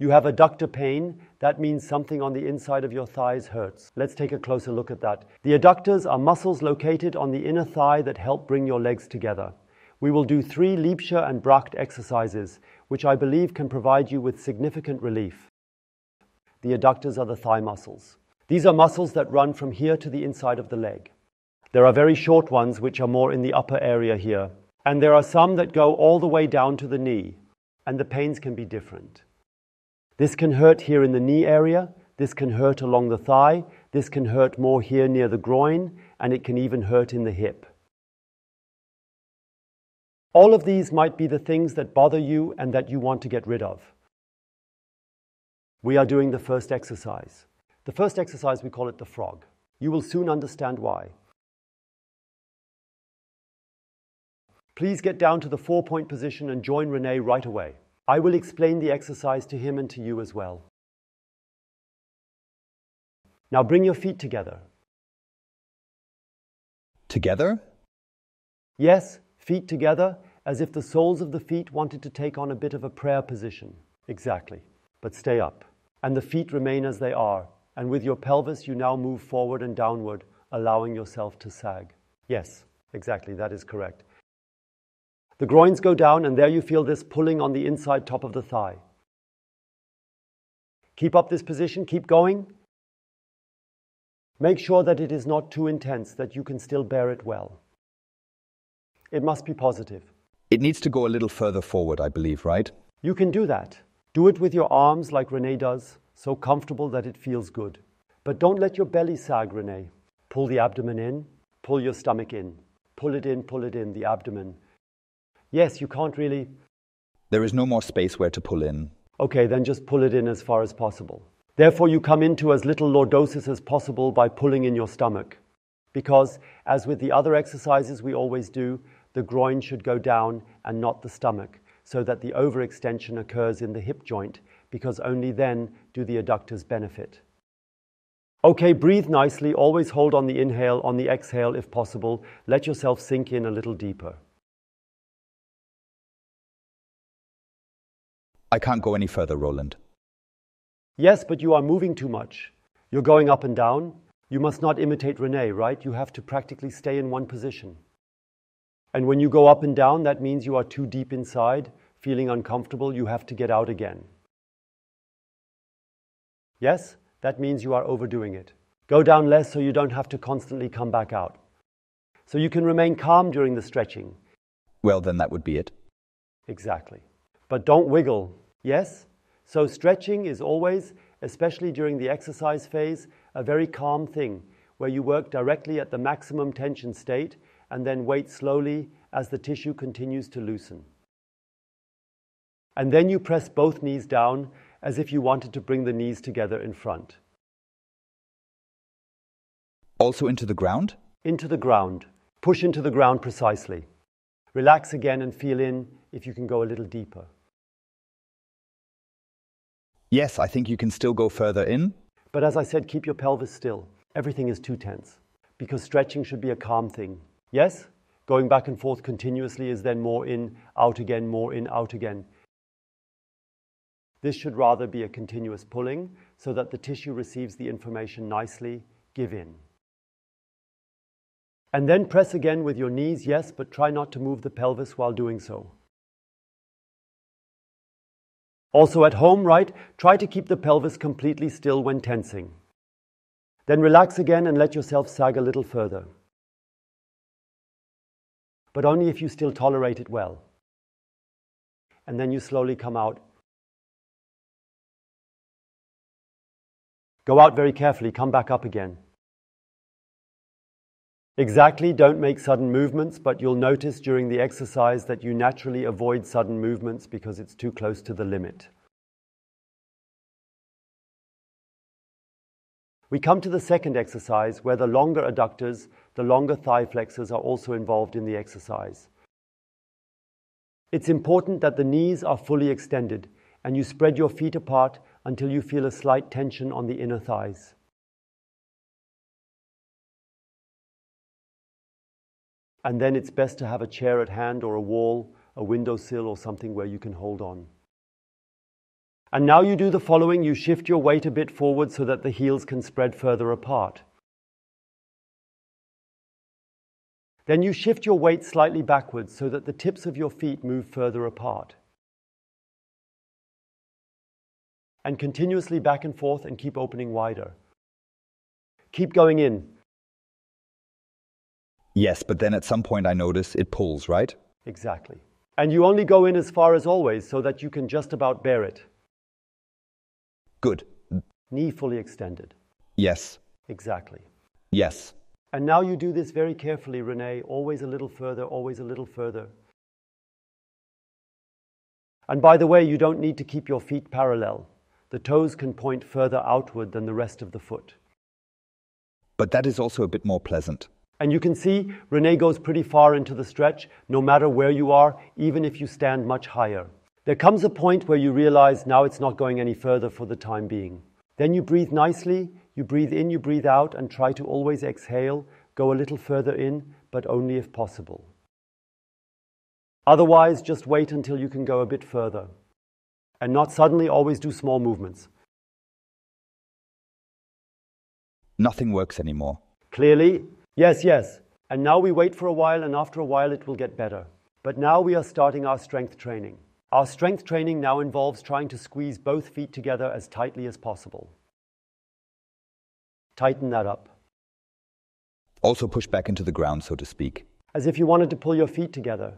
You have adductor pain. That means something on the inside of your thighs hurts. Let's take a closer look at that. The adductors are muscles located on the inner thigh that help bring your legs together. We will do 3 Liebscher and Bracht exercises, which I believe can provide you with significant relief. The adductors are the thigh muscles. These are muscles that run from here to the inside of the leg. There are very short ones which are more in the upper area here, and there are some that go all the way down to the knee, and the pains can be different. This can hurt here in the knee area, this can hurt along the thigh, this can hurt more here near the groin, and it can even hurt in the hip. All of these might be the things that bother you and that you want to get rid of. We are doing the first exercise. The first exercise, we call it the frog. You will soon understand why. Please get down to the 4-point position and join Renè right away. I will explain the exercise to him and to you as well. Now bring your feet together. Together? Yes, feet together, as if the soles of the feet wanted to take on a bit of a prayer position. Exactly. But stay up. And the feet remain as they are. And with your pelvis, you now move forward and downward, allowing yourself to sag. Yes, exactly, that is correct. The groins go down, and there you feel this pulling on the inside top of the thigh. Keep up this position, keep going. Make sure that it is not too intense, that you can still bear it well. It must be positive. It needs to go a little further forward, I believe, right? You can do that. Do it with your arms like Renè does, so comfortable that it feels good. But don't let your belly sag, Renè. Pull the abdomen in, pull your stomach in. Pull it in, the abdomen. Yes, you can't really... There is no more space where to pull in. Okay, then just pull it in as far as possible. Therefore, you come into as little lordosis as possible by pulling in your stomach. Because, as with the other exercises we always do, the groin should go down and not the stomach, so that the overextension occurs in the hip joint, because only then do the adductors benefit. Okay, breathe nicely. Always hold on the inhale, on the exhale if possible. Let yourself sink in a little deeper. I can't go any further, Roland. Yes, but you are moving too much. You're going up and down. You must not imitate Renè, right? You have to practically stay in one position. And when you go up and down, that means you are too deep inside, feeling uncomfortable. You have to get out again. Yes, that means you are overdoing it. Go down less so you don't have to constantly come back out. So you can remain calm during the stretching. Well, then that would be it. Exactly. But don't wiggle. Yes? So stretching is always, especially during the exercise phase, a very calm thing, where you work directly at the maximum tension state and then wait slowly as the tissue continues to loosen. And then you press both knees down as if you wanted to bring the knees together in front. Also into the ground? Into the ground. Push into the ground precisely. Relax again and feel in if you can go a little deeper. Yes, I think you can still go further in. But as I said, keep your pelvis still. Everything is too tense, because stretching should be a calm thing. Yes? Going back and forth continuously is then more in, out again, more in, out again. This should rather be a continuous pulling so that the tissue receives the information nicely. Give in. And then press again with your knees, yes, but try not to move the pelvis while doing so. Also at home, right? Try to keep the pelvis completely still when tensing. Then relax again and let yourself sag a little further. But only if you still tolerate it well. And then you slowly come out. Go out very carefully, come back up again. Exactly, don't make sudden movements, but you'll notice during the exercise that you naturally avoid sudden movements because it's too close to the limit. We come to the second exercise where the longer adductors, the longer thigh flexors are also involved in the exercise. It's important that the knees are fully extended and you spread your feet apart until you feel a slight tension on the inner thighs. And then it's best to have a chair at hand or a wall, a windowsill or something where you can hold on. And now you do the following. You shift your weight a bit forward so that the heels can spread further apart. Then you shift your weight slightly backwards so that the tips of your feet move further apart. And continuously back and forth and keep opening wider. Keep going in. Yes, but then at some point I notice it pulls, right? Exactly. And you only go in as far as always so that you can just about bear it. Good. Knee fully extended. Yes. Exactly. Yes. And now you do this very carefully, Renè, always a little further, always a little further. And by the way, you don't need to keep your feet parallel. The toes can point further outward than the rest of the foot. But that is also a bit more pleasant. And you can see Renè goes pretty far into the stretch, no matter where you are, even if you stand much higher. There comes a point where you realize now it's not going any further for the time being. Then you breathe nicely, you breathe in, you breathe out, and try to always exhale, go a little further in, but only if possible. Otherwise, just wait until you can go a bit further. And not suddenly always do small movements. Nothing works anymore. Clearly? Yes, yes. And now we wait for a while, and after a while it will get better. But now we are starting our strength training. Our strength training now involves trying to squeeze both feet together as tightly as possible. Tighten that up. Also push back into the ground, so to speak. As if you wanted to pull your feet together.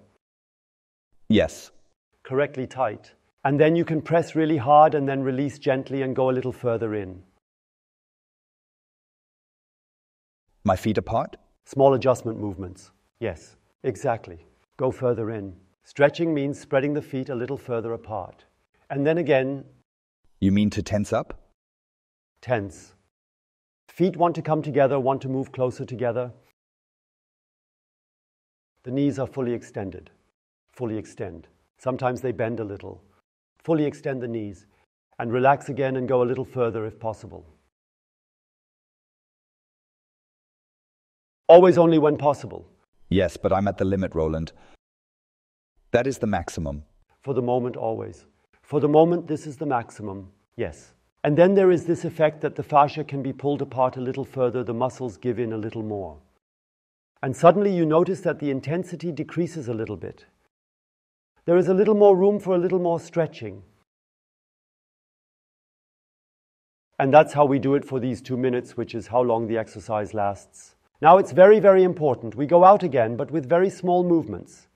Yes. Correctly tight. And then you can press really hard and then release gently and go a little further in. My feet apart? Small adjustment movements. Yes, exactly. Go further in. Stretching means spreading the feet a little further apart. And then again... You mean to tense up? Tense. Feet want to come together, want to move closer together. The knees are fully extended. Fully extend. Sometimes they bend a little. Fully extend the knees. And relax again and go a little further if possible. Always only when possible. Yes, but I'm at the limit, Roland. That is the maximum. For the moment, always. For the moment, this is the maximum. Yes. And then there is this effect that the fascia can be pulled apart a little further, the muscles give in a little more. And suddenly you notice that the intensity decreases a little bit. There is a little more room for a little more stretching. And that's how we do it for these 2 minutes, which is how long the exercise lasts. Now it's very, very important. We go out again, but with very small movements.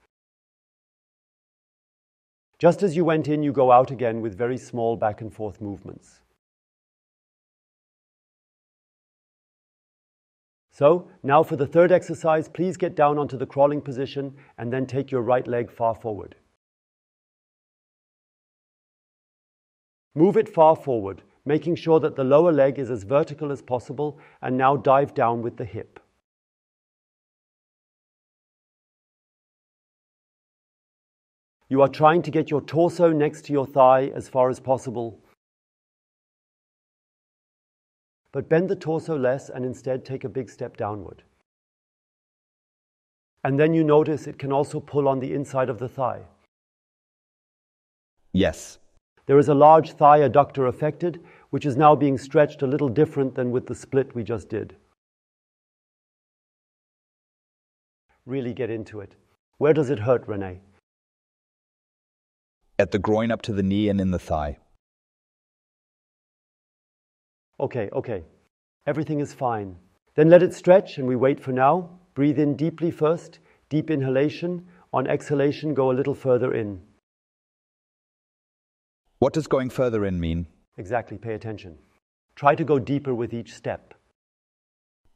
Just as you went in, you go out again with very small back and forth movements. So, now for the third exercise, please get down onto the crawling position and then take your right leg far forward. Move it far forward, making sure that the lower leg is as vertical as possible, and now dive down with the hip. You are trying to get your torso next to your thigh as far as possible. But bend the torso less and instead take a big step downward. And then you notice it can also pull on the inside of the thigh. Yes. There is a large thigh adductor affected, which is now being stretched a little different than with the split we just did. Really get into it. Where does it hurt, Renè? At the groin up to the knee and in the thigh. Okay. Everything is fine. Then let it stretch and we wait for now. Breathe in deeply first. Deep inhalation. On exhalation, go a little further in. What does going further in mean? Exactly, pay attention. Try to go deeper with each step.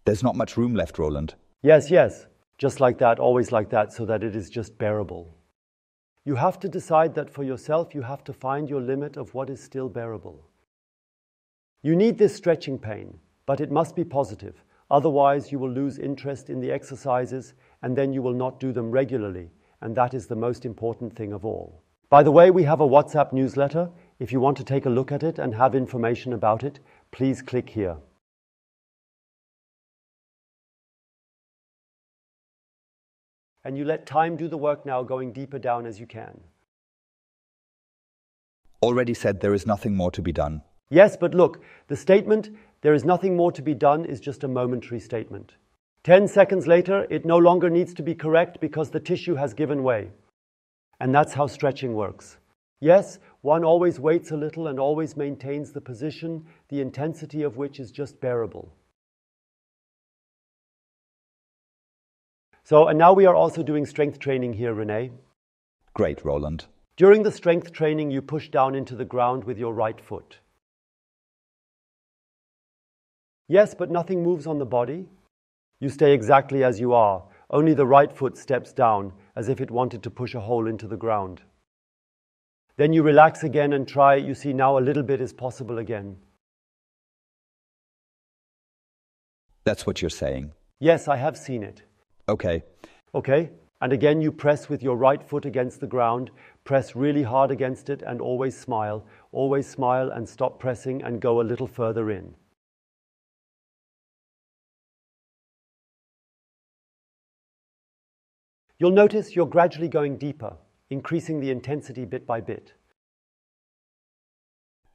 There's not much room left, Roland. Yes. Just like that, always like that, so that it is just bearable. You have to decide that for yourself, you have to find your limit of what is still bearable. You need this stretching pain, but it must be positive. Otherwise, you will lose interest in the exercises and then you will not do them regularly. And that is the most important thing of all. By the way, we have a WhatsApp newsletter. If you want to take a look at it and have information about it, please click here. And you let time do the work now, going deeper down as you can. Already said there is nothing more to be done. Yes, but look, the statement, there is nothing more to be done, is just a momentary statement. 10 seconds later, it no longer needs to be correct because the tissue has given way. And that's how stretching works. Yes, one always waits a little and always maintains the position, the intensity of which is just bearable. And now we are also doing strength training here, Renè. Great, Roland. During the strength training, you push down into the ground with your right foot. Yes, but nothing moves on the body. You stay exactly as you are. Only the right foot steps down, as if it wanted to push a hole into the ground. Then you relax again and try. You see now a little bit is possible again. That's what you're saying. Yes, I have seen it. Okay. Okay, and again you press with your right foot against the ground, press really hard against it and always smile and stop pressing and go a little further in. You'll notice you're gradually going deeper, increasing the intensity bit by bit.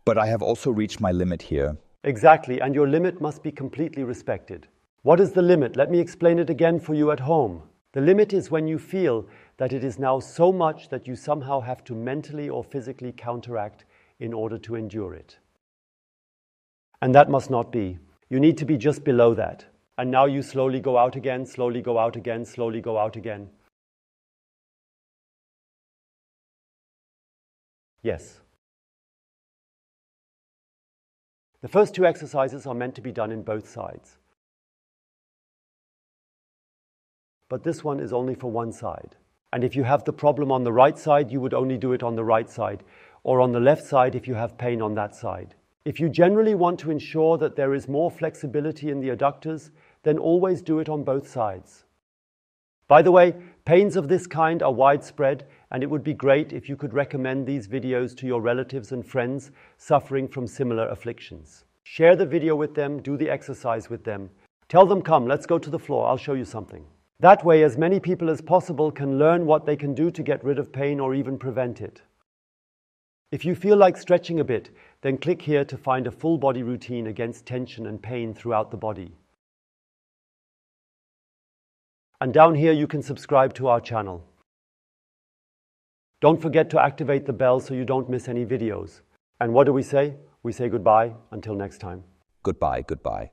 But I have also reached my limit here. Exactly, and your limit must be completely respected. What is the limit? Let me explain it again for you at home. The limit is when you feel that it is now so much that you somehow have to mentally or physically counteract in order to endure it. And that must not be. You need to be just below that. And now you slowly go out again, slowly go out again, slowly go out again. Yes. The first two exercises are meant to be done in both sides. But this one is only for one side. And if you have the problem on the right side, you would only do it on the right side, or on the left side if you have pain on that side. If you generally want to ensure that there is more flexibility in the adductors, then always do it on both sides. By the way, pains of this kind are widespread, and it would be great if you could recommend these videos to your relatives and friends suffering from similar afflictions. Share the video with them, do the exercise with them. Tell them, come, let's go to the floor, I'll show you something. That way, as many people as possible can learn what they can do to get rid of pain or even prevent it. If you feel like stretching a bit, then click here to find a full body routine against tension and pain throughout the body. And down here you can subscribe to our channel. Don't forget to activate the bell so you don't miss any videos. And what do we say? We say goodbye until next time. Goodbye, goodbye.